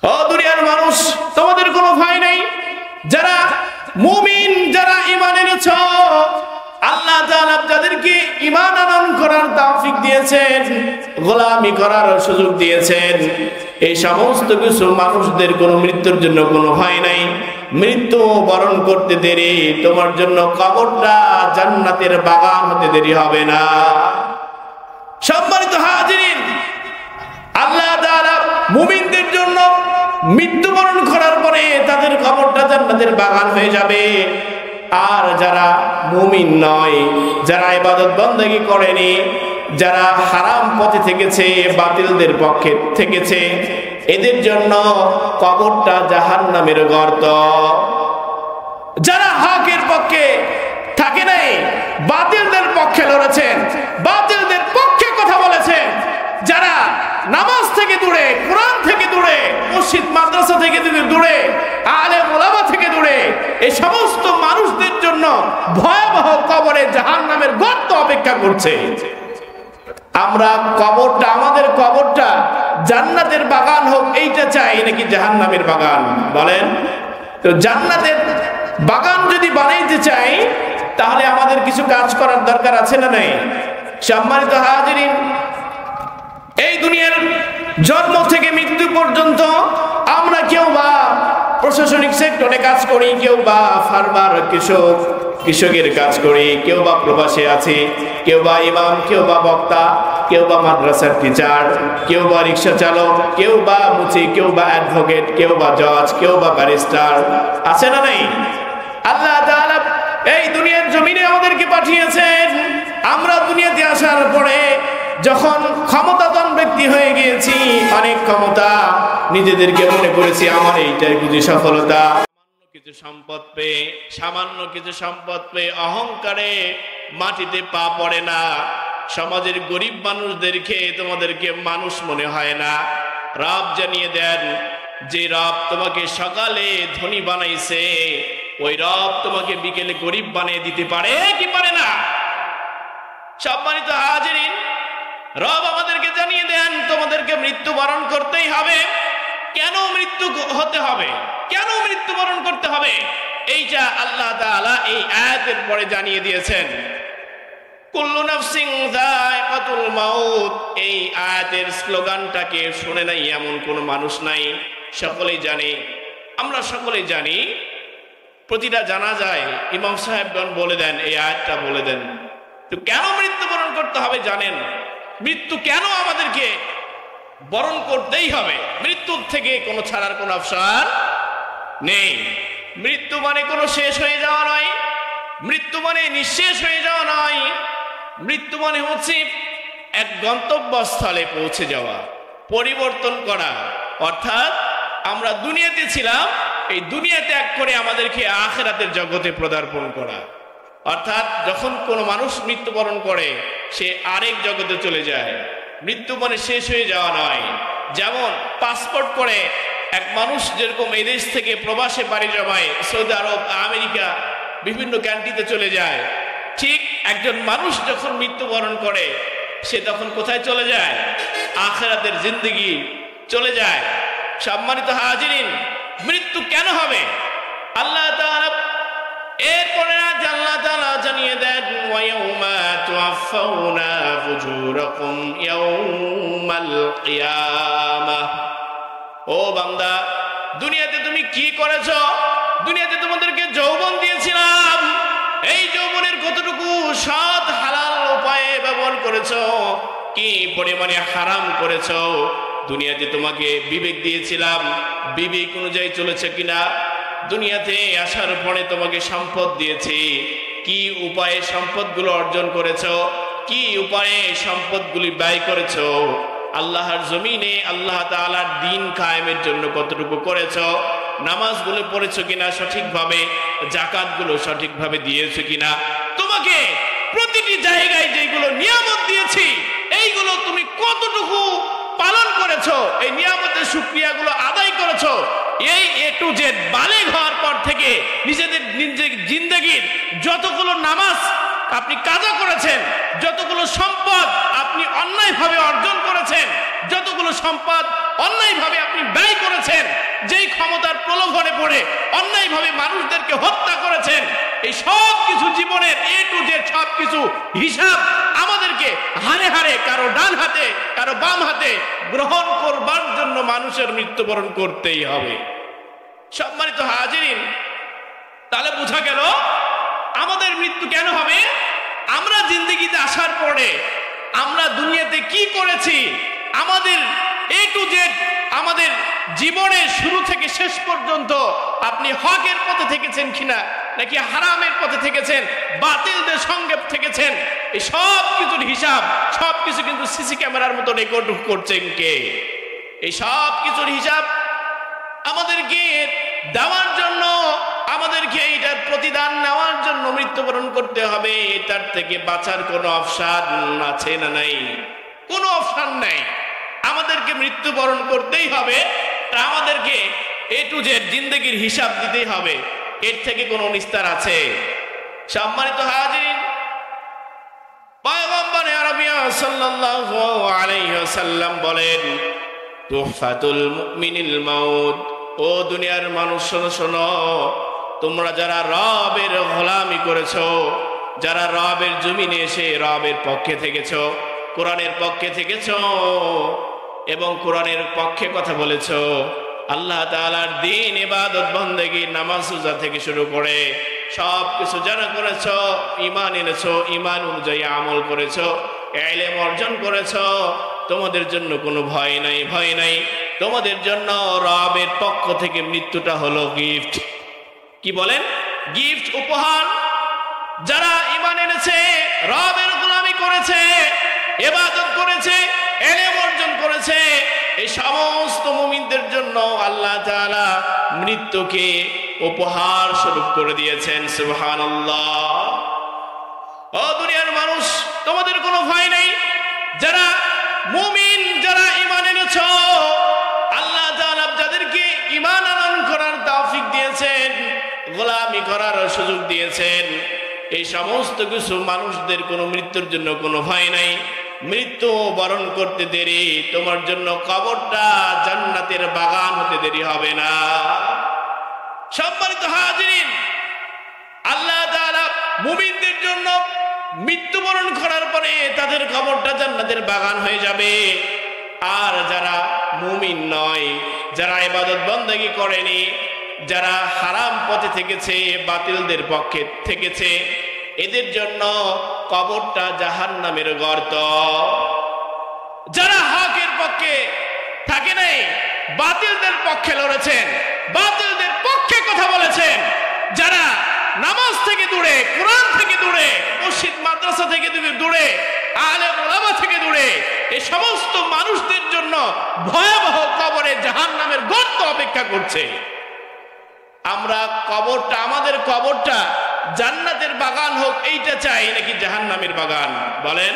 ও দুনিয়ার মানুষ, তোমাদের কোনো ভয় নেই। যারা মুমিন, যারা ঈমান এনেছো, আল্লাহ তাআলা যাদেরকে ঈমান আনয়ন করার তৌফিক দিয়েছেন, গোলামি করার সুযোগ দিয়েছেন, এই সমস্ত কিছু মানুষদের কোনো মৃত্যুর জন্য কোনো ভয় নাই। মৃত্যু বরণ করতে দেরি, তোমার জন্য কবরটা জান্নাতের বাগান হতে দেরি হবে না। সম্মানিত হাজিরিন, আল্লাহ তাআলা মুমিনদের জন্য মৃত্যুবরণ করার পরে তাদের কবরটা জান্নাতের বাগান হয়ে যাবে। আর যারা মুমিন নয়, যারা ইবাদত বন্দেগী করেনি, যারা হারাম পথে থেকেছে, বাতিলদের পক্ষে থেকেছে, এদের জন্য কবরটা জাহান্নামের গর্ত। যারা হকের পক্ষে থাকে নাই, বাতিলদের পক্ষে লড়েছেন, বাতিলদের পক্ষে কথা বলেছেন, যারা নামাজ থেকে দূরে, কোরআন থেকে দূরে, মসজিদ মাদ্রাসা থেকে দূরে, আলেম ওলামা থেকে দূরে, এই সমস্ত মানুষদের জন্য ভয়াবহ কবরে জাহান্নামের গর্ত অপেক্ষা করছে। আমরা কবরটা, আমাদের কবরটা জান্নাতের বাগান হোক এইটা চাই নাকি জাহান্নামের বাগান? বলেন তো। জান্নাতের বাগান যদি বানাইতে চাই তাহলে আমাদের কিছু কাজ করার দরকার আছে না নাই? সম্মানিত হাজিরিন, এই দুনিয়ার জন্ম থেকে মৃত্যু পর্যন্ত আমরা কেউ বা প্রশাসনিক সেক্টরে কাজ করি, কেউ বা ফার্মার কৃষকের কাজ করি, কেউ বা প্রবাসে আছি, কেউ বা ইমাম, কেউ বা বক্তা, কেউ বা মাদ্রাসার টিচার, কেউ বা রিক্সা চালক, কেউ বা মুচি, কেউ বা অ্যাডভোকেট, কেউ বা জজ, কেউ বা ব্যারিস্টার, আছে না নাই? আল্লাহ তাআলা এই দুনিয়ার জমিনে আমাদেরকে পাঠিয়েছেন। আমরা দুনিয়াতে আসার পরে যখন ক্ষমতাধর ব্যক্তি হয়ে গিয়েছি, অনেক ক্ষমতা, নিজেদেরকে মনে করেছি আমার এইটাই বুঝি সফলতা। সামান্য কিছু সম্পদ পেয়ে অহংকারে মাটিতে পা পড়ে না। সমাজের গরিব মানুষদেরকে তোমাদেরকে মানুষ মনে হয় না। রব জানিয়ে দেন, যে রব তোমাকে সকালে ধনী বানাইছে, ওই রব তোমাকে বিকেলে গরিব বানিয়ে দিতে পারে কি পারে না? সম্মানিত হাজিরিন, রব আমাদেরকে জানিয়ে দেন তোমাদেরকে মৃত্যুবরণ করতেই হবে। কেন মৃত্যু হতে হবে, কেন মৃত্যুবরণ করতে হবে, এইটা আল্লাহ তাআলা এই আয়াতের পরে জানিয়ে দিয়েছেন। কুল্লু নাফসিন যায়কাতুল মাউত, এই আয়াতের স্লোগানটাকে শুনে নাই এমন কোনো মানুষ নাই। সকলেই জানি, আমরা সকলেই জানি। প্রতিটা জানাজায় ইমাম সাহেবগণ বলে দেন, এই আয়াতটা বলে দেন। তো কেন মৃত্যুবরণ করতে হবে জানেন? মৃত্যু কেন আমাদেরকে বরণ করতেই হবে? মৃত্যুর থেকে কোনো ছাড়ার কোনো অপশন নেই। মৃত্যু মানে কোনো শেষ হয়ে যাওয়া নয়, মৃত্যু মানে নিঃশেষ হয়ে যাওয়া নয়। মৃত্যু মানে হচ্ছে এক গন্তব্যস্থলে পৌঁছে যাওয়া, পরিবর্তন করা। অর্থাৎ আমরা দুনিয়াতে ছিলাম, এই দুনিয়া ত্যাগ করে আমাদেরকে আখিরাতের জগতে পদার্পণ করা। অর্থাৎ যখন কোনো মানুষ মৃত্যুবরণ করে, সে আরেক জগতে চলে যায়। মৃত্যু মানে শেষ হয়ে যাওয়া নয়। যেমন পাসপোর্ট করে এক মানুষ যেরকম এই দেশ থেকে প্রবাসে বাড়ি জমায়, সৌদি আরব, আমেরিকা, বিভিন্ন কান্ট্রিতে চলে যায়, ঠিক একজন মানুষ যখন মৃত্যুবরণ করে, সে তখন কোথায় চলে যায়? আখিরাতের জিন্দেগি চলে যায়। সম্মানিত হাজিরিন, মৃত্যু কেন হবে? আল্লাহ তাআলা এরপরে আল্লাহ তাআলা জানিয়ে দেন, ওয়ায়াউমা তুআফাউনা ফুজুরাকুম ইয়াউমাল কিয়ামাহ। ও বান্দা, দুনিয়াতে তুমি কি করেছো? দুনিয়াতে তোমাদেরকে যৌবন দিয়েছিলাম, এই যৌবনের কতটুকু সৎ হালাল উপায়ে ব্যবহার করেছো, কি পরিমাণে হারাম করেছো? দুনিয়াতে তোমাকে বিবেক দিয়েছিলাম, বিবেক অনুযায়ী চলেছে কিনা? দুনিয়াতে আসার পরে তোমাকে সম্পদ দিয়েছি, কি উপায়ে সম্পদগুলো অর্জন করেছো, কি উপায়ে সম্পদগুলি ব্যয় করেছো? আল্লাহর জমিনে আল্লাহ তাআলার দ্বীন কায়েমের জন্য কতটুকু করেছো? নামাজগুলো পড়েছো কিনা সঠিকভাবে? যাকাতগুলো সঠিকভাবে দিয়েছো কিনা? তোমাকে প্রতিটি জায়গায় যেগুলো নিয়ামত দিয়েছি, এইগুলো তুমি কতটুকু পালন করেছো? এই নিয়ামতের শুকরিয়াগুলো আদায় করেছো? এই এ টু জেড বালেগ হওয়ার পর থেকে নিজেদের জিন্দেগির যতগুলো নামাজ আপনি কাজা করেছেন, যতগুলো সম্পদ আপনি অন্যায়ভাবে অর্জন করেছেন, যতগুলো সম্পদ অন্যায়ভাবে আপনি ব্যয় করেছেন, প্রলোভনে পড়ে অন্যায়ভাবে মানুষদেরকে হত্যা করেছেন, এই সব কিছু জীবনের এ টু জেড সব কিছু হিসাব আমাদেরকে হারে হারে, কারো ডান হাতে কারো বাম হাতে গ্রহণ করবার জন্য মানুষের মৃত্যুবরণ করতেই হবে। সম্মানিত হাজিরিন, তাহলে বোঝা গেল আমাদের মৃত্যু কেন হবে? আমরা জিন্দেগিতে আসার পরে আমরা দুনিয়াতে কি করেছি, আমাদের এ টু জেড আমাদের জীবনের শুরু থেকে শেষ পর্যন্ত আপনি হকের পথে থেকেছেন কিনা, নাকি হারামের পথে থেকেছেন, বাতিলদের সঙ্গে থেকেছেন, এই সব কিছুর হিসাব সব কিছু কিন্তু সিসি ক্যামেরার মতো রেকর্ড করছেন কে? এই সব কিছুর হিসাব আমাদেরকে দেওয়ার জন্য, আমাদেরকে এইটার প্রতিদান নেওয়ার জন্য মৃত্যুবরণ করতে হবে। এটার থেকে বাঁচার কোনো অপশন আছে না নাই? কোনো অপশন নাই। আমাদেরকে মৃত্যুবরণ করতেই হবে, আমাদেরকে এ টু জেড জিন্দেগির হিসাব দিতেই হবে। এর থেকে কোনো নিস্তার আছে? সম্মানিত হাজিরিন, পয়গম্বর আরবিয়া সাল্লাল্লাহু আলাইহি ওয়াসাল্লাম বলেন, তুহফাতুল মুমিনিল মাউত। ও দুনিয়ার মানুষ শোনো শোনো, তোমরা যারা রবের গোলামি করেছো, যারা রবের জমিনে এসে রবের পক্ষে থেকেছো, কোরআনের পক্ষে থেকেছো এবং কোরআনের পক্ষে কথা বলেছো, আল্লাহ তাআলার দ্বীন ইবাদত বন্দেগী নামাজ রোজা থেকে শুরু করে সব কিছু যারা করেছো, ঈমান এনেছো, ঈমান অনুযায়ী আমল করেছো, ইলম অর্জন করেছো, তোমাদের জন্য কোনো ভয় নাই, ভয় নাই। তোমাদের জন্য রবের পক্ষ থেকে মৃত্যুটা হলো গিফট। কি বলেন? গিফট, উপহার। যারা ঈমান এনেছে, রবের গোলামি করেছে, ইবাদত করেছে, ইলম অর্জন করেছে, এই সমস্ত মুমিনদের জন্য আল্লাহ তাআলা মৃত্যুকে উপহার স্বরূপ করে দিয়েছেন। সুবহানাল্লাহ। ও দুনিয়ার মানুষ, তোমাদের কোনো ভয় নেই। যারা মুমিন, যারা ঈমান এনেছো, আল্লাহ তাআলা যাদেরকে ঈমান আনয়ন করার তৌফিক দিয়েছেন, গোলামি করার সুযোগ দিয়েছেন, এই সমস্ত কিছু মানুষদের কোনো মৃত্যুর জন্য কোনো ভয় নাই। মৃত্যু বরণ করতে দেরি, তোমার জন্য কবরটা জান্নাতের বাগান হতে দেরি হবে না। সম্মানিত হাজিরিন, আল্লাহ তাআলা মুমিনদের জন্য মৃত্যুবরণ করার পরে তাদের কবরটা জান্নাতের বাগান হয়ে যাবে। আর যারা মুমিন নয়, যারা ইবাদত বন্দেগী করেনি, যারা হারাম পথে থেকেছে, বাতিলদের পক্ষে থেকেছে, এদের জন্য কবরটা জাহান্নামের গর্ত। যারা হকের পক্ষে থাকে নাই, বাতিলদের পক্ষে লড়েছেন, বাতিলদের পক্ষে কথা বলেছেন, যারা নামাজ থেকে দূরে, কোরআন থেকে দূরে, মসজিদ মাদ্রাসা থেকে দূরে, আলেম ওলামা থেকে দূরে, এই সমস্ত মানুষদের জন্য ভয়াবহ কবরে জাহান্নামের গর্ত অপেক্ষা করছে। আমরা কবরটা, আমাদের কবরটা জান্নাতের বাগান হোক এইটা চাই, নাকি জাহান্নামের বাগান? বলেন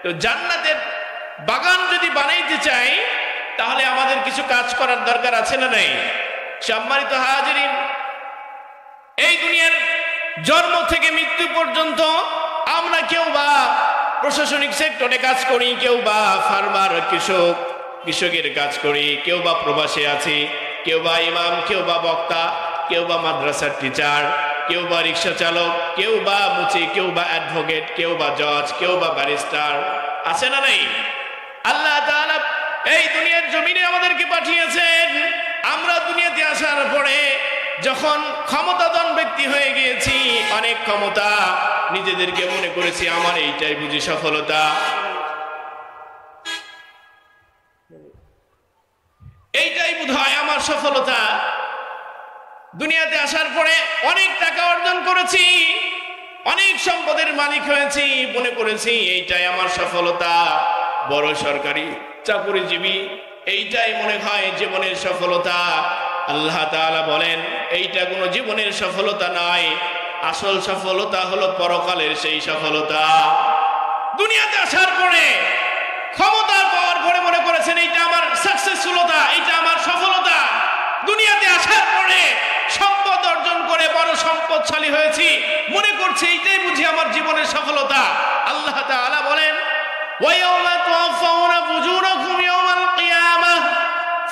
তো। জান্নাতের বাগান যদি বানাইতে চাই, তাহলে আমাদের কিছু কাজ করার দরকার আছে না নাই? সম্মানিত হাজিরিন, এই দুনিয়ার জন্ম থেকে মৃত্যু পর্যন্ত আমরা কেউ বা প্রশাসনিক সেক্টরে কাজ করি, কেউ বা ফার্মার কৃষকের কাজ করি, কেউ বা প্রবাসে আছি, কেউ বা ইমাম, কেউ বা বক্তা, কেউ বা মাদ্রাসার টিচার, কেউ বা রিক্সা চালক, কেউ বা মুচি, কেউ বা অ্যাডভোকেট, কেউ বা জজ, কেউ বা ব্যারিস্টার। আছে না নাই? আল্লাহ তাআলা এই দুনিয়ার জমিনে আমাদেরকে পাঠিয়েছেন। আমরা দুনিয়াতে আসার পরে যখন ক্ষমতাধর ব্যক্তি হয়ে গিয়েছি, অনেক ক্ষমতা, নিজেদেরকে মনে করেছি আমার এইটাই বুঝি সফলতা, এইটাই বোধহয় আমার সফলতা। দুনিয়াতে আসার পরে অনেক টাকা অর্জন করেছি, অনেক সম্পদের মালিক হয়েছি, মনে করেছি এইটাই আমার সফলতা। বড় সরকারি চাকরিজীবী, এইটাই মনে হয় জীবনের সফলতা। আল্লাহ তাআলা বলেন, এইটা কোনো জীবনের সফলতা নয়, আসল সফলতা হলো পরকালের সেই সফলতা। দুনিয়াতে আসার পরে ক্ষমতা পাওয়ার পরে মনে করেছেন এইটা আমার সাকসেসফুলতা, এইটা আমার সফলতা। দুনিয়াতে আসার পরে সম্পদ অর্জন করে বড় সম্পদশালী হয়েছি, মনে করছে এইটাই বুঝি আমার জীবনের সফলতা। আল্লাহ তাআলা বলেন, ওয়ায়াউমা তুওয়াফাউনা ফুজুরাকুম ইয়াওমাল কিয়ামাহ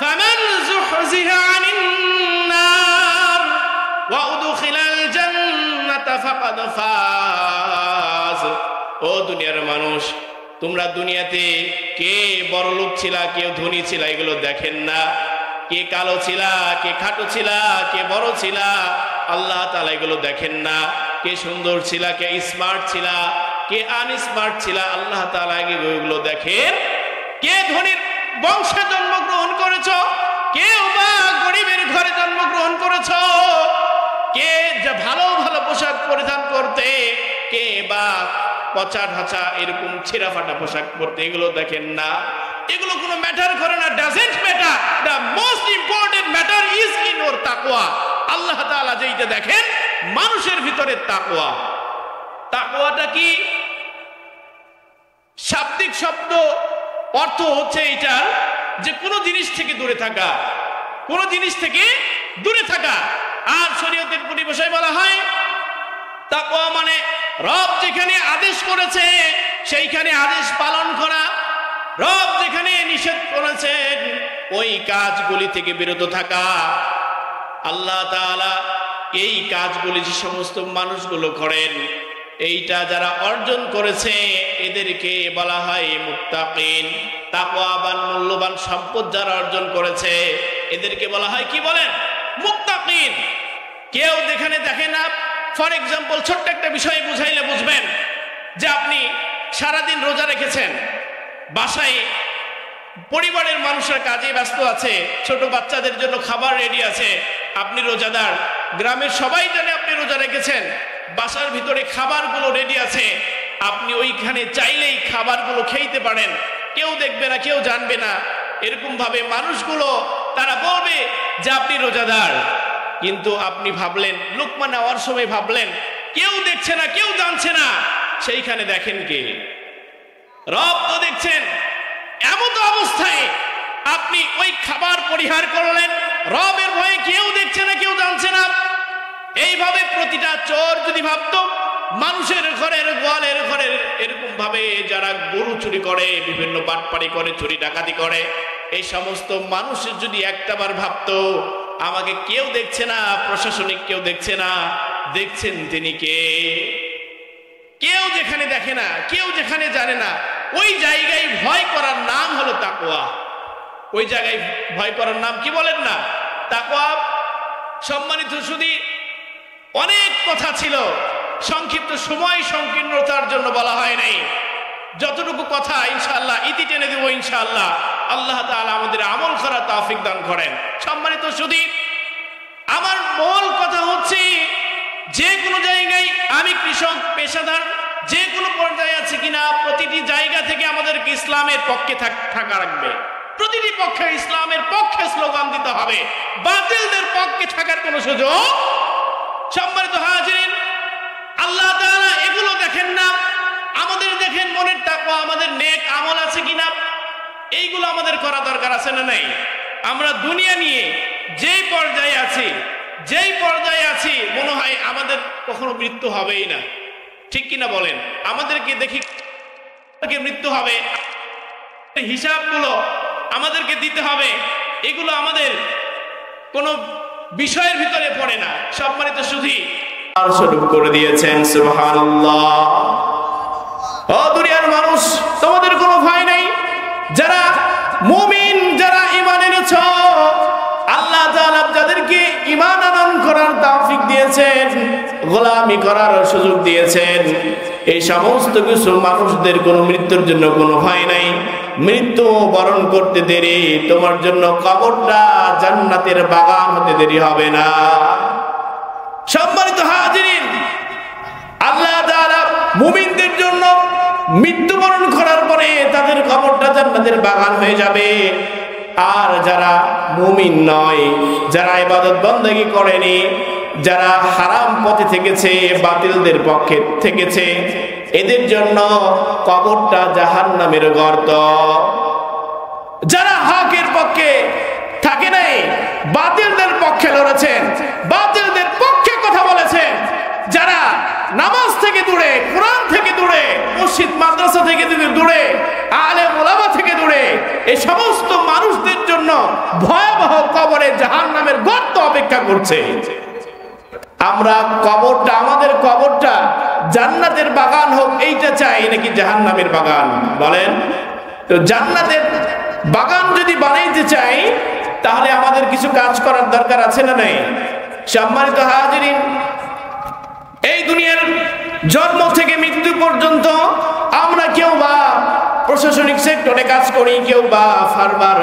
ফামান যুহজিহা আনিন ওয়া উদখিলাল জান্নাতা ফাকাদ ফাজ। ও দুনিয়ার মানুষ, তোমরা দুনিয়াতে কে বড় লোক ছিলা, কে ধনী ছিলা, এগুলো দেখেন না। কে কালো ছিলা, কে খাটো ছিলা, কে বড় ছিলা, আল্লাহ তাআলা এগুলো দেখেন না। কে সুন্দর ছিলা, কে স্মার্ট ছিলা, কে আনস্মার্ট ছিলা, আল্লাহ তাআলা এগুলো দেখেন। কে ধনীর বংশে জন্মগ্রহণ করেছ, কেউ বা গরিবের ঘরে জন্মগ্রহণ করেছ, কে যে ভালো ভালো পোশাক পরিধান করতে, কে বা পচা ঢাচা এরকম ছেঁড়া ফাটা পোশাক পরতে, এগুলো দেখেন না। এগুলো কোনো ম্যাটার করে না, doesn't matter. The most important matter is in your তাকওয়া। আল্লাহ তাআলা যেটা দেখেন মানুষের ভিতরে তাকওয়া। তাকওয়াটা কি? শাব্দিক শব্দ অর্থ হচ্ছে এটা যে কোনো জিনিস থেকে দূরে থাকা, কোনো জিনিস থেকে দূরে থাকা। আর শরীয়তের পরিভাষায় বলা হয় তাকওয়া মানে রব যেখানে আদেশ করেছে সেইখানে আদেশ পালন করা, রব যেখানে নিষেধ করেছেন ওই কাজগুলি থেকে বিরত থাকা। আল্লাহ তাআলা এই কাজগুলি যে সমস্ত মানুষগুলো করেন, এইটা যারা অর্জন করেছে এদেরকে বলা হয় মুত্তাকিন। তাকওয়াবান, মূল্যবান সম্পদ যারা অর্জন করেছে এদেরকে বলা হয় কি বলেন? মুত্তাকিন। কেউ যেখানে দেখে না, ফর এক্সাম্পল ছোট্ট একটা বিষয় বুঝাইলে বুঝবেন যে আপনি সারাদিন রোজা রেখেছেন, বাসায় পরিবারের মানুষের কাজে ব্যস্ত আছে, ছোট বাচ্চাদের জন্য খাবার রেডি আছে, আপনি রোজাদার, গ্রামের সবাই জানে আপনি রোজা রেখেছেন, বাসার ভিতরে খাবারগুলো রেডি আছে, আপনি ওইখানে চাইলেই খাবারগুলো খেতে পারেন, কেউ দেখবে না, কেউ জানবে না। এরকম ভাবে মানুষগুলো তারা বলবে যে আপনি রোজাদার। কিন্তু আপনি ভাবলেন, লুকমা নেওয়ার সময় ভাবলেন কেউ দেখছে না, কেউ জানছে না, সেইখানে দেখেন কে? রব তো দেখছেন। এমন অবস্থায় আপনি ওই খাবার পরিহার করলেন, রবের ভয়ে কেউ দেখছে না, কেউ জানছে না। এইভাবে প্রতিটা চোর যদি ভাবতো মানুষের ঘরের, গোয়ালের ঘরের, এরকম ভাবে যারা গরু চুরি করে, বিভিন্ন বাটপাড়ি করে, চুরি ডাকাতি করে, এই সমস্ত মানুষ যদি একটাবার ভাবতো আমাকে কেউ দেখছে না, প্রশাসনিক কেউ দেখছে না, দেখছেন তিনি কে? কেউ যেখানে দেখে না, কেউ যেখানে জানে না, ওই জায়গায় ভয় করার নাম হলো তাকওয়া। ওই জায়গায় ভয় করার নাম কি বলেন না? তাকওয়া। সম্মানিত সুধী, অনেক কথা ছিল, সংক্ষিপ্ত সময় সংকীর্ণতার জন্য বলা হয় নাই। যতটুকু কথা ইনশাআল্লাহ ইতি টেনে দেব ইনশাআল্লাহ। আল্লাহ তাআলা আমাদের আমল করার তৌফিক দান করেন। সম্মানিত সুধী, আমার মূল কথা হচ্ছে যে কোনো জায়গায়, আমি কৃষক, পেশাদার, যে কোনো পর্যায়ে আছে কিনা, প্রতিটি জায়গা থেকে আমাদেরকে ইসলামের পক্ষে থাকা রাখবে। প্রতিটি পক্ষে ইসলামের পক্ষে স্লোগান দিতে হবে, বাতিলদের পক্ষে থাকার কোনো সুযোগ। সম্মানিত হাজিরিন, আল্লাহ তাআলা এগুলো দেখেন না, আমাদের দেখেন মনের তাকওয়া, আমাদের নেক আমল আছে কিনা, এইগুলো আমাদের করা দরকার আছে না নাই? আমরা দুনিয়া নিয়ে যেই পর্যায়ে আছি মনে হয় আমাদের কখনো মৃত্যু হবেই না, ঠিক কিনা বলেন? আমাদেরকে দেখি মৃত্যু হবে, হিসাবগুলো আমাদেরকে দিতে হবে, এগুলো আমাদের কোনো বিষয়ের ভিতরে পড়ে না। সম্মানিত সুধী, স্বরূপ করে দিয়েছেন, সুবহানাল্লাহ। ও দুনিয়ার মানুষ, তোমাদের কোনো ভয় নাই। যারা মুমিন, যারা ঈমান এনেছ, আল্লাহ তাআলা যাদেরকে ঈমান আনয়ন করার তৌফিক দিয়েছেন, গোলামি করার সুযোগ দিয়েছেন, এই সমস্ত কিছু মানুষদের কোনো মৃত্যুর জন্য কোনো ভয় নাই। মৃত্যু বরণ করতে দেরি, তোমার জন্য কবরটা জান্নাতের বাগান হতে দেরি হবে না। সম্মানিত হাজিরিন, আল্লাহ তাআলা মুমিনদের জন্য মৃত্যুবরণ করার পরে তাদের কবরটা জান্নাতের বাগান হয়ে যাবে। আর যারা মুমিন নয়, যারা ইবাদত বন্দেগী করেনি, যারা হারাম পথে থেকেছে, বাতিলদের পক্ষে থেকেছে, এদের জন্য কবরটা জাহান্নামের গর্ত। যারা হকের পক্ষে থাকে নাই, বাতিলদের পক্ষে লড়েছেন, বাতিলদের পক্ষে কথা বলেছেন, যারা নামাজ থেকে দূরে, কোরআন থেকে দূরে, মসজিদ মাদ্রাসা থেকে দূরে, আলেম ওলামা থেকে দূরে, এই সমস্ত মানুষদের জন্য ভয়াবহ কবরে জাহান্নামের গর্ত অপেক্ষা করছে। আমরা কবরটা, আমাদের কবরটা জান্নাতের বাগান হোক এইটা চাই নাকি জাহান্নামের বাগান? বলেন তো। জান্নাতের বাগান যদি বানাইতে চাই তাহলে আমাদের কিছু কাজ করার দরকার আছে না নাই? সম্মানিত হাজিরিন, এই দুনিয়ার জন্ম থেকে মৃত্যু পর্যন্ত আমরা কেউ বা প্রশাসনিক সেক্টরে কাজ করি, কেউ বা ফার্মার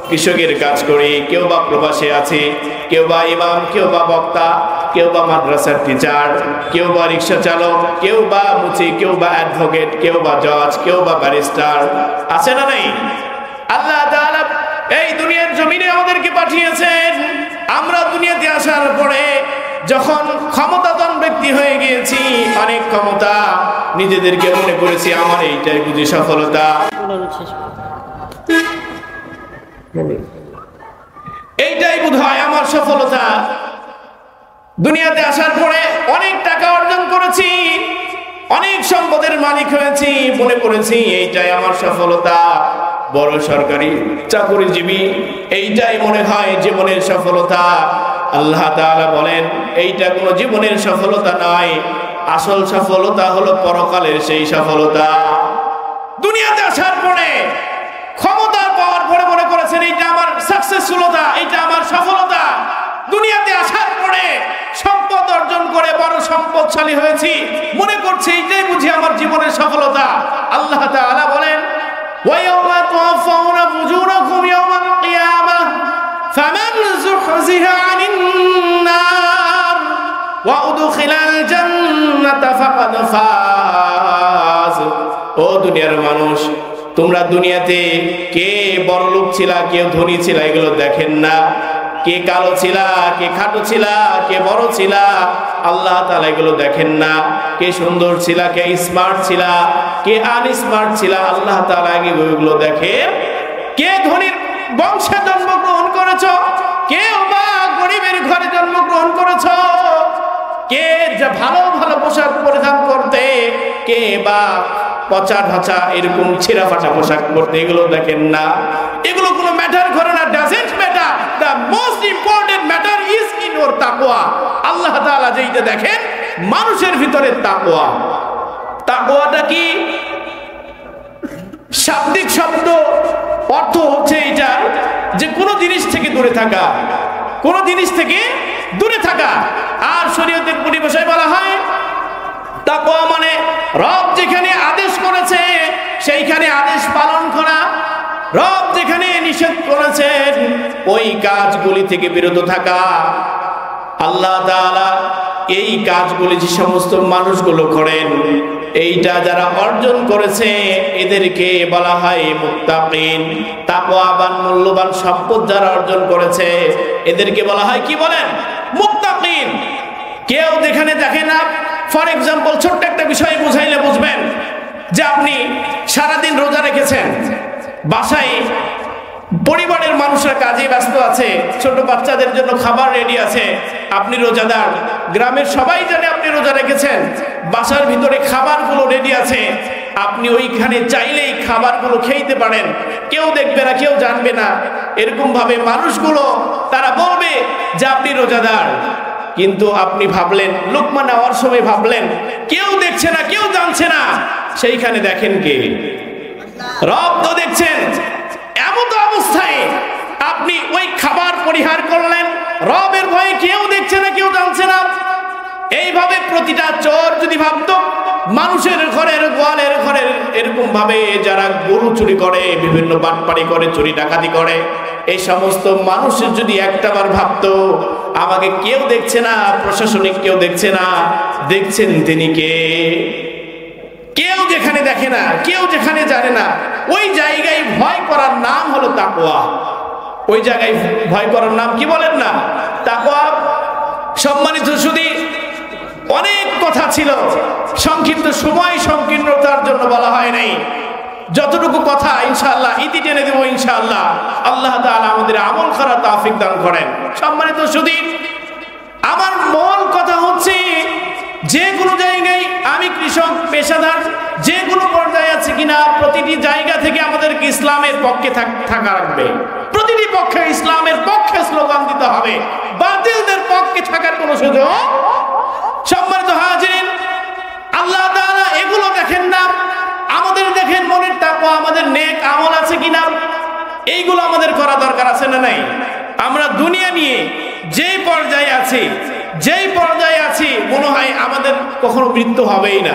কৃষকের কাজ করি, কেউ বা প্রবাসে আছে, কেউ বা ইমাম, কেউ বা বক্তা, কেউ বা মাদ্রাসার টিচার, কেউ বা রিক্সা চালক, কেউ বা মুচি, কেউ বা অ্যাডভোকেট, কেউ বা জজ, কেউ বা ব্যারিস্টার, আছে না নাই? আল্লাহ তাআলা এই দুনিয়ার জমিনে আমাদেরকে পাঠিয়েছেন। আমরা দুনিয়াতে আসার পরে যখন ক্ষমতাধর ব্যক্তি হয়ে গিয়েছি, অনেক ক্ষমতা, নিজেদেরকে মনে করেছি আমার এইটাই বুঝি সফলতা, এইটাই বোধহয় আমার সফলতা। দুনিয়াতে আসার পরে অনেক টাকা অর্জন করেছি, অনেক সম্পদের মালিক হয়েছি, মনে করেছি এইটাই আমার সফলতা। বড় সরকারি চাকরিজীবী, এইটাই মনে হয় জীবনের সফলতা। আল্লাহ তাআলা বলেন এইটা কোনো জীবনের সফলতা নয়, আসল সফলতা হলো পরকালের সেই সফলতা। দুনিয়াতে আসার পরে ক্ষমতা পাওয়ার পরে মনে করেছেন এইটা আমার সাকসেসফুলতা, এইটা আমার সফলতা। দুনিয়াতে আসার পরে সম্পদ অর্জন করে বড় সম্পদশালী হয়েছি, মনে করছি এইটাই বুঝি আমার জীবনের সফলতা। আল্লাহ তাআলা বলেন ওয়ায়াউমা তুওয়াফাউনা ফুজুরাকুম ইয়াওমাল কিয়ামাহ ফামান যুহজিহা আনিন নার ওয়া উদখিলাল জান্নাতা ফাকাদ ফাজ। ও দুনিয়ার মানুষ, তোমরা দুনিয়াতে কে বড় লোক ছিলা, কে ধনী ছিলা, এগুলো দেখেন না। কে কালো ছিলা, কে খাটো ছিলা, কে বড় ছিলা, আল্লাহ তাআলা এগুলো দেখেন না। কে সুন্দর ছিলা, কে স্মার্ট ছিলা, কে আনস্মার্ট ছিলা, আল্লাহ তাআলা এগুলো দেখেন। কে ধনীর বংশে জন্মগ্রহণ করেছ, কেউ বা গরিবের ঘরে জন্মগ্রহণ করেছ, কে যা ভালো ভালো পোশাক পরিধান করতে, কে বা পচা ঢাচা এরকম ছেঁড়া ফাটা পোশাক পরতে, এগুলো দেখেন না। এগুলো কোনো ম্যাটার করে না, doesn't matter. The most important matter is in your তাকওয়া। আল্লাহ তাআলা যেটা দেখেন মানুষের ভিতরে তাকওয়া। তাকওয়াটা কি? শাব্দিক শব্দ অর্থ হচ্ছে এটা যে কোনো জিনিস থেকে দূরে থাকা, কোনো জিনিস থেকে দূরে থাকা। আর শরীয়তের পরিভাষায় বলা হয় তাকওয়া মানে রব যেখানে আদেশ করেছে সেইখানে আদেশ পালন করা, রব যেখানে নিষেধ করেছেন ওই কাজগুলি থেকে বিরত থাকা। আল্লাহ তাআলা এই কাজগুলি যে সমস্ত মানুষগুলো করেন, এইটা যারা অর্জন করেছে এদেরকে বলা হয় মুত্তাকিন। তাকওয়াবান, মূল্যবান সম্পদ যারা অর্জন করেছে এদেরকে বলা হয় কি বলেন? মুত্তাকিন। কেউ যেখানে দেখে না, ফর এক্সাম্পল ছোট্ট একটা বিষয় বুঝাইলে বুঝবেন যে আপনি সারাদিন রোজা রেখেছেন, বাসায় পরিবারের মানুষরা কাজে ব্যস্ত আছে, ছোট বাচ্চাদের জন্য খাবার রেডি আছে, আপনি রোজাদার, গ্রামের সবাই জানে আপনি রোজা রেখেছেন, বাসার ভিতরে খাবারগুলো রেডি আছে, আপনি ওইখানে চাইলেই খাবারগুলো খেতে পারেন, কেউ দেখবে না, কেউ জানবে না। এরকম ভাবে মানুষগুলো তারা বলবে যে আপনি রোজাদার। কিন্তু আপনি ভাবলেন, লুকমা নেওয়ার সময় ভাবলেন কেউ দেখছে না, কেউ জানছে না, সেইখানে দেখেন কে? রব তো দেখছেন। এমন অবস্থায় আপনি ওই খাবার পরিহার করলেন, রবের ভয়ে কেউ দেখছে না, কেউ জানছে না। এইভাবে প্রতিটা চোর যদি ভাবতো মানুষের ঘরের, গোয়ালের ঘরের, এরকম ভাবে যারা গরু চুরি করে, বিভিন্ন বাটপাড়ি করে, চুরি ডাকাতি করে, এই সমস্ত মানুষের যদি একটাবার ভাবতো আমাকে কেউ দেখছে না, প্রশাসনিক কেউ দেখছে না, দেখছেন তিনি কে? কেউ যেখানে দেখে না, কেউ যেখানে জানে না, ওই জায়গায় ভয় করার নাম হলো তাকওয়া। ওই জায়গায় ভয় করার নাম কি বলেন না? তাকওয়া। সম্মানিত শুধু অনেক কথা ছিল, সংক্ষিপ্ত সময় সংকীর্ণতার জন্য বলা হয় নাই। যতটুকু কথা ইনশাআল্লাহ ইতি টেনে দেবো ইনশাআল্লাহ। আল্লাহ তাআলা আমাদের আমল করার তৌফিক দান করেন। সম্মানিত শুধু আমার মূল কথা হচ্ছে যে কোনো জায়গায় আমি কৃষক, পেশাদার, যে কোনো পর্যায়ে আছে কিনা, প্রতিটি জায়গা থেকে আমাদেরকে ইসলামের পক্ষে থাকা রাখবে। প্রতিটি পক্ষে ইসলামের পক্ষে স্লোগান দিতে হবে, বাতিলদের পক্ষে থাকার কোনো কোনো সুযোগ। সম্মানিত হাজিরিন, আল্লাহ তাআলা এগুলো দেখেন না, আমাদের দেখেন মনের তাকওয়া, আমাদের নেক আমল আছে কিনা, এইগুলো আমাদের করা দরকার আছে না নাই? আমরা দুনিয়া নিয়ে যেই পর্যায়ে আছি মনে হয় আমাদের কখনো মৃত্যু হবেই না,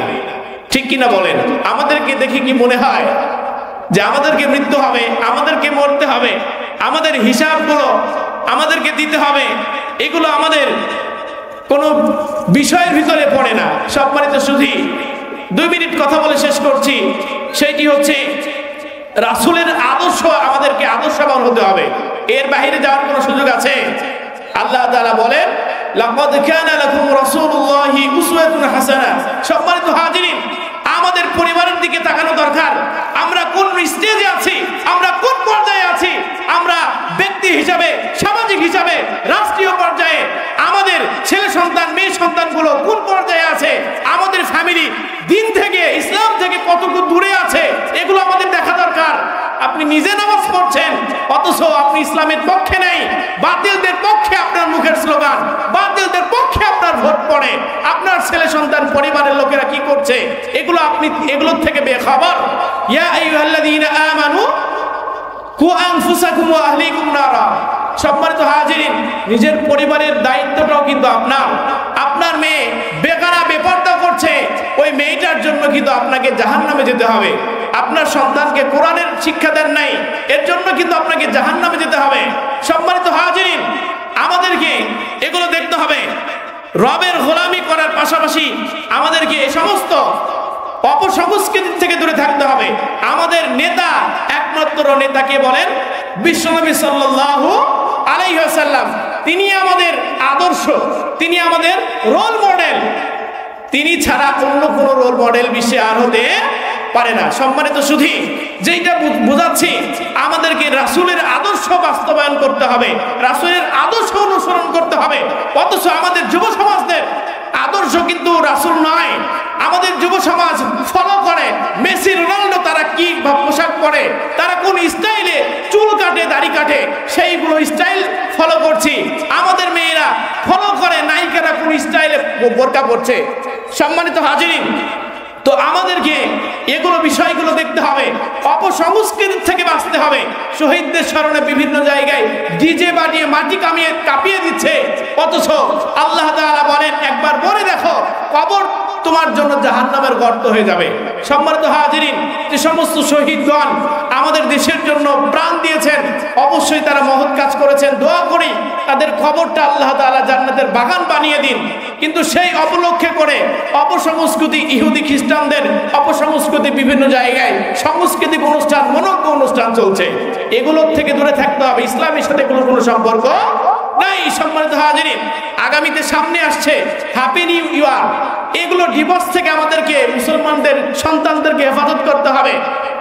ঠিক কিনা বলেন? আমাদেরকে দেখে কি মনে হয় যে আমাদেরকে মৃত্যু হবে, আমাদেরকে মরতে হবে, আমাদের হিসাবগুলো আমাদেরকে দিতে হবে? এগুলো আমাদের কোনো বিষয়ের ভিতরে পড়ে না। সম্মানিত সুধী, 2 মিনিট কথা বলে শেষ করছি। সেইটি হচ্ছে রাসূলের আদর্শ, আমাদেরকে আদর্শবান হতে হবে। এর বাইরে যাওয়ার কোনো সুযোগ আছে? আল্লাহ তাআলা বলেন, লাকাদ কানা লাকুম রাসূলুল্লাহি উসওয়াতুন হাসানাহ। সম্মানিত হাজিরিন, আমাদের পরিবারের দিকে তাকানো দরকার। আমরা কোন স্টেজে আছি, আমরা কোন পর্যায়ে আছি, আমরা ব্যক্তি হিসাবে, সামাজিক হিসাবে, রাষ্ট্রীয় পর্যায়ে আমাদের ছেলে সন্তান মেয়ে সন্তানগুলো কোন পর্যায়ে আছে, আমাদের ফ্যামিলি দিন থেকে ইসলাম থেকে কতটুকু দূরে আছে, এগুলো আমাদের দেখা দরকার। আপনি নিজে নামাজ পড়ছেন অথচ আপনি ইসলামের পক্ষে নেই, বাতিলদের পক্ষে আপনার মুখের স্লোগান, বাতিলদের পক্ষে আপনার ভোট পড়ে, আপনার ছেলে সন্তান পরিবারের লোকেরা কি করছে এগুলো আপনি এগুলোর থেকে বেখবর। ইয়া আইয়ুহাল্লাযীনা আমানু কু আনফুসাকুম ওয়া আহলিকুম নারা। সম্মানিত হাজিরিন, নিজের পরিবারের দায়িত্বটাও কিন্তু আপনার মেয়ে বেগানা বেপরদা করছে, ওই মেয়েটার জন্য কিন্তু আপনাকে জাহান্নামে যেতে হবে। আপনার সন্তানকে কোরআনের শিক্ষা দেন নাই, এর জন্য কিন্তু আপনাকে জাহান্নামে যেতে হবে। সম্মানিত হাজিরিন, আমাদেরকে এগুলো দেখতে হবে। রবের গোলামি করার পাশাপাশি আমাদেরকে এই সমস্ত অপসংস্কৃতি থেকে দূরে থাকতে হবে। আমাদের নেতা, একমাত্র নেতাকে বলেন বিশ্বনবী সাল্লাল্লাহু আলাইহি ওয়াসাল্লাম। তিনি আমাদের আদর্শ, তিনি আমাদের রোল মডেল। তিনি ছাড়া অন্য কোনো রোল মডেল বিশ্বে আর হতে পারে না। সম্মানিত সুধী, যেটা বোঝাচ্ছি, আমাদেরকে রাসূলের আদর্শ বাস্তবায়ন করতে হবে, রাসূলের আদর্শ অনুসরণ করতে হবে। অথচ আমাদের যুব সমাজদের আদর্শ কিন্তু রাসূল নয়। আমাদের যুব সমাজ ফলো করে মেসি রোনাল্ডো, তারা কি পোশাক পরে, তারা কোন স্টাইলে চুল কাটে দাড়ি কাটে, সেইগুলো স্টাইল ফলো করছি। আমাদের মেয়েরা ফলো করে নায়িকারা কোন স্টাইলে বোরকা পরছে। সম্মানিত হাজিরিন, তো আমাদেরকে এগুলো বিষয়গুলো দেখতে হবে, অপসংস্কৃতি থেকে বাঁচতে হবে। শহীদদের স্মরণে বিভিন্ন জায়গায় ডিজে বাজিয়ে মাটি কাঁপিয়ে দিচ্ছে, অথচ আল্লাহ তাআলা বলেন একবার বলে দেখো, কবর তোমার জন্য জাহান্নামের গর্ত হয়ে যাবে। সম্মানিত হাজিরিন, যে সমস্ত শহীদগণ আমাদের দেশের জন্য প্রাণ দিয়েছেন, অবশ্যই তারা মহৎ কাজ করেছেন। দোয়া করি তাদের কবরটা আল্লাহ তাআলা জান্নাতের বাগান বানিয়ে দিন। কিন্তু সেই উপলক্ষে করে অপসংস্কৃতি, ইহুদি খ্রিস্টানদের অপসংস্কৃতি, বিভিন্ন জায়গায় সাংস্কৃতিক অনুষ্ঠান, মনোজ্ঞ অনুষ্ঠান চলছে। এগুলোর থেকে দূরে থাকতে হবে। ইসলামের সাথে কোনো সম্পর্ক নাই। সম্মানিত হাজিরিন, আগামীতে সামনে আসছে হ্যাপি নিউ ইয়ার। এগুলো ডিভোর্স থেকে আমাদেরকে, মুসলমানদের সন্তানদেরকে হেফাজত করতে হবে।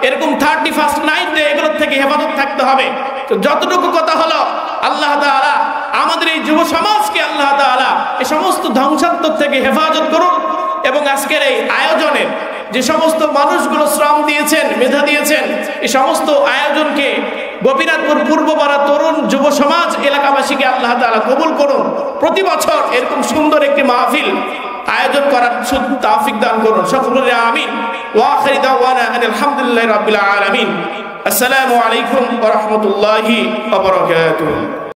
এরকম 31st নাইটে এগুলোর থেকে হেফাজত থাকতে হবে। তো যতটুকু কথা হলো, আল্লাহ তাআলা আমাদের এই যুব সমাজকে আল্লাহ তাআলা এই সমস্ত ধ্বংসাত্মক থেকে হেফাজত করুন। এবং আজকের এই আয়োজনে যে সমস্ত মানুষগুলো শ্রম দিয়েছেন, মেধা দিয়েছেন, এই সমস্ত আয়োজনকে গোপীনাথপুর পূর্বপাড়া তরুণ যুব সমাজ এলাকাবাসীকে আল্লাহ তাআলা কবুল করুন। প্রতি বছর এরকম সুন্দর একটি মাহফিল আয়োজন করার তৌফিক দান করুন। সকলে আমিন। ওয়া আখিরু দাওয়ানা আলহামদুলিল্লাহি রাব্বিল আলামিন। আসসালামু আলাইকুম ওয়া রাহমাতুল্লাহি ওয়া বারাকাতুহু।